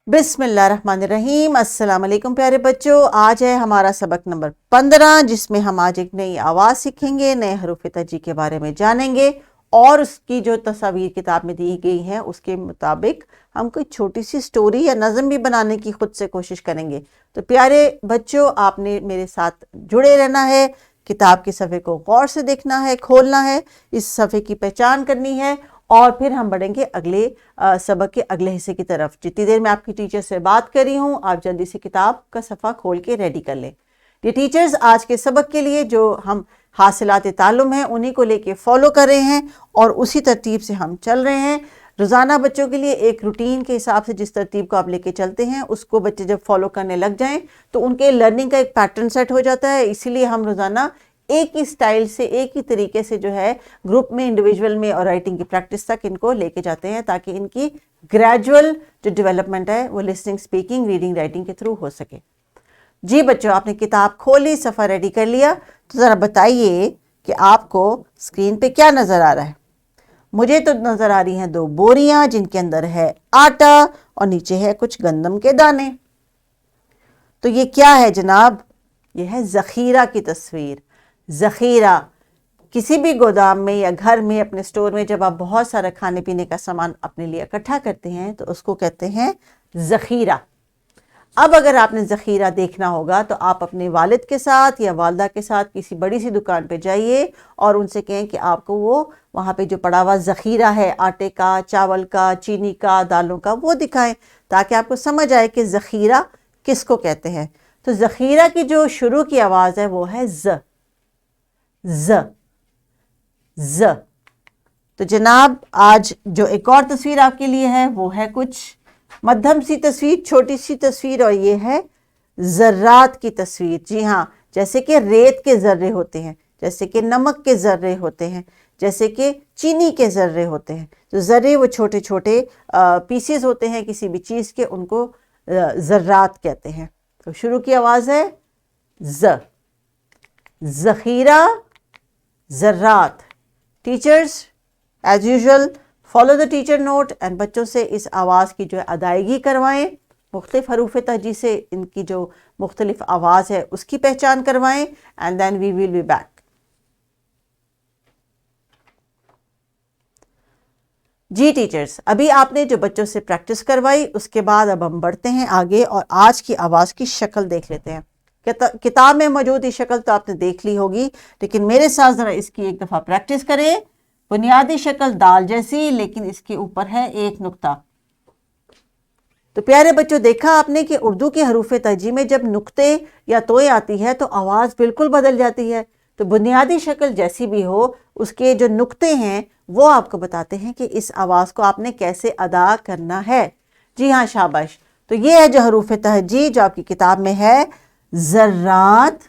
बिस्मिल्लाहिर्रहमानिर्रहीम। अस्सलाम वालेकुम प्यारे बच्चों, आज है हमारा सबक नंबर 15 जिसमें हम आज एक नई आवाज़ सीखेंगे, नए हरूफ तहजी के बारे में जानेंगे और उसकी जो तस्वीर किताब में दी गई है उसके मुताबिक हम कोई छोटी सी स्टोरी या नज़म भी बनाने की खुद से कोशिश करेंगे। तो प्यारे बच्चों, आपने मेरे साथ जुड़े रहना है, किताब के सफ़े को गौर से देखना है, खोलना है, इस सफ़े की पहचान करनी है और फिर हम बढ़ेंगे अगले सबक के अगले हिस्से की तरफ। जितनी देर मैं आपकी टीचर से बात कर रही हूँ, आप जल्दी से किताब का सफ़ा खोल के रेडी कर लें। ये टीचर्स आज के सबक के लिए जो हम हासिलात ताल्लुम हैं उन्हीं को लेके फॉलो कर रहे हैं और उसी तरतीब से हम चल रहे हैं। रोज़ाना बच्चों के लिए एक रूटीन के हिसाब से जिस तरतीब को आप लेके चलते हैं उसको बच्चे जब फॉलो करने लग जाएं तो उनके लर्निंग का एक पैटर्न सेट हो जाता है। इसीलिए हम रोज़ाना एक ही स्टाइल से, एक ही तरीके से जो है ग्रुप में, इंडिविजुअल में और राइटिंग की प्रैक्टिस तक इनको लेके जाते हैं ताकि इनकी ग्रेजुअल जो डेवलपमेंट है वो लिसनिंग, स्पीकिंग, रीडिंग, राइटिंग के थ्रू हो सके। जी बच्चों, आपने किताब खोली, सफ़ा रेडी कर लिया, तो ज़रा बताइए कि आपको स्क्रीन पे क्या नज़र आ रहा है। मुझे तो नज़र आ रही हैं 2 बोरियां जिनके अंदर है आटा और नीचे है कुछ गंदम के दाने। तो ये क्या है जनाब? ये है ज़ख़ीरा की तस्वीर। ज़ख़ीरा किसी भी गोदाम में या घर में, अपने स्टोर में जब आप बहुत सारा खाने पीने का सामान अपने लिए इकट्ठा करते हैं तो उसको कहते हैं ज़ख़ीरा। अब अगर आपने ज़ख़ीरा देखना होगा तो आप अपने वालिद के साथ या वालदा के साथ किसी बड़ी सी दुकान पे जाइए और उनसे कहें कि आपको वो वहाँ पे जो पड़ा हुआ ज़ख़ीरा है आटे का, चावल का, चीनी का, दालों का, वो दिखाएं ताकि आपको समझ आए कि ज़ख़ीरा किसको कहते हैं। तो ज़ख़ीरा की जो शुरू की आवाज़ है वो है ज़ ज़। तो जनाब आज जो एक और तस्वीर आपके लिए है वो है कुछ मध्यम सी तस्वीर, छोटी सी तस्वीर, और ये है ज़र्रात की तस्वीर। जी हाँ, जैसे कि रेत के ज़र्रे होते हैं, जैसे कि नमक के ज़र्रे होते हैं, जैसे कि चीनी के ज़र्रे होते हैं। तो ज़र्रे वो छोटे छोटे पीसेस होते हैं किसी भी चीज़ के, उनको ज़र्रात कहते हैं। तो शुरू की आवाज़ है ज़, ज़ख़ीरा, ज़र्रात। Teachers as usual follow the teacher note and बच्चों से इस आवाज़ की जो है अदायगी करवाएं, मुख्तलिफ हरूफ तहजी से इनकी जो मुख्तलिफ आवाज़ है उसकी पहचान करवाएं and then we will be back. जी टीचर्स, अभी आपने जो बच्चों से प्रैक्टिस करवाई उसके बाद अब हम बढ़ते हैं आगे और आज की आवाज़ की शक्ल देख लेते हैं। किताब में मौजूद ये शक्ल तो आपने देख ली होगी, लेकिन मेरे साथ ज़रा इसकी एक दफ़ा प्रैक्टिस करें। बुनियादी शक्ल दाल जैसी, लेकिन इसके ऊपर है एक नुक्ता। तो प्यारे बच्चों, देखा आपने कि उर्दू के हरूफ तहजी में जब नुक्ते या तोय आती है तो आवाज़ बिल्कुल बदल जाती है। तो बुनियादी शक्ल जैसी भी हो, उसके जो नुक्ते हैं वो आपको बताते हैं कि इस आवाज़ को आपने कैसे अदा करना है। जी हाँ, शाबाश। तो ये है जो हरूफ तहजी जो आपकी किताब में है, ज़र्रात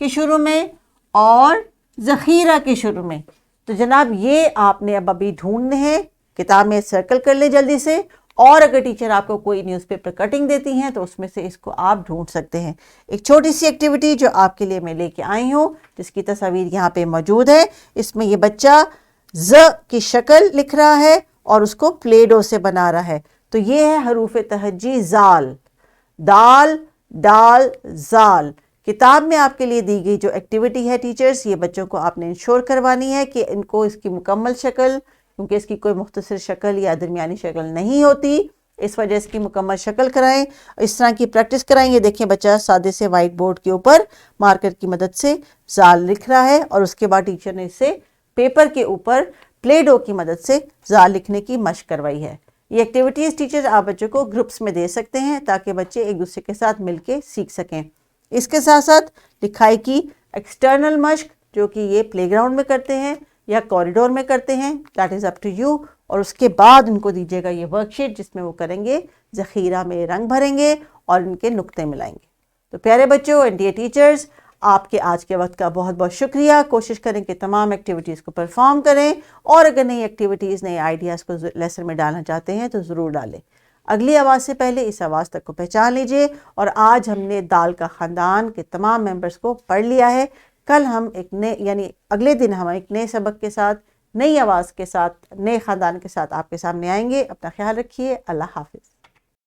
के शुरू में और ज़ख़ीरा के शुरू में। तो जनाब ये आपने अब अभी ढूंढने हैं, किताब में सर्कल कर ले जल्दी से, और अगर टीचर आपको कोई न्यूज़पेपर कटिंग देती हैं तो उसमें से इसको आप ढूंढ सकते हैं। एक छोटी सी एक्टिविटी जो आपके लिए मैं लेके आई हूँ जिसकी तस्वीर यहाँ पे मौजूद है। इसमें ये बच्चा ज़ की शक्ल लिख रहा है और उसको प्ले डो से बना रहा है। तो ये है हरूफ तहजी ज़ाल, दाल, डाल, ज़ाल। किताब में आपके लिए दी गई जो एक्टिविटी है टीचर्स, ये बच्चों को आपने इंश्योर करवानी है कि इनको इसकी मुकम्मल शक्ल, क्योंकि इसकी कोई मुख्तसर शक्ल या दरमियानी शक्ल नहीं होती, इस वजह इसकी मुकम्मल शक्ल कराएं, इस तरह की प्रैक्टिस कराएं। ये देखें बच्चा सादे से वाइट बोर्ड के ऊपर मार्कर की मदद से ज़ाल लिख रहा है और उसके बाद टीचर ने इसे पेपर के ऊपर प्ले डो की मदद से ज़ाल लिखने की मशक करवाई है। ये एक्टिविटीज़ टीचर्स आप बच्चों को ग्रुप्स में दे सकते हैं ताकि बच्चे एक दूसरे के साथ मिलके सीख सकें। इसके साथ साथ लिखाई की एक्सटर्नल मशक जो कि ये प्लेग्राउंड में करते हैं या कॉरिडोर में करते हैं, that is up to you. और उसके बाद उनको दीजिएगा ये वर्कशीट जिसमें वो करेंगे, ज़ख़ीरा में रंग भरेंगे और इनके नुक्ते मिलाएंगे। तो प्यारे बच्चों एंड डियर टीचर्स, आपके आज के वक्त का बहुत बहुत शुक्रिया। कोशिश करें कि तमाम एक्टिविटीज़ को परफॉर्म करें और अगर नई एक्टिविटीज़, नए आइडियाज़ को लेसन में डालना चाहते हैं तो ज़रूर डालें। अगली आवाज़ से पहले इस आवाज़ तक को पहचान लीजिए। और आज हमने दाल का ख़ानदान के तमाम मेंबर्स को पढ़ लिया है। कल हम एक नए यानी अगले दिन हम एक नए सबक के साथ, नई आवाज़ के साथ, नए ख़ानदान के साथ आपके सामने आएंगे। अपना ख्याल रखिए। अल्लाह हाफ़िज़।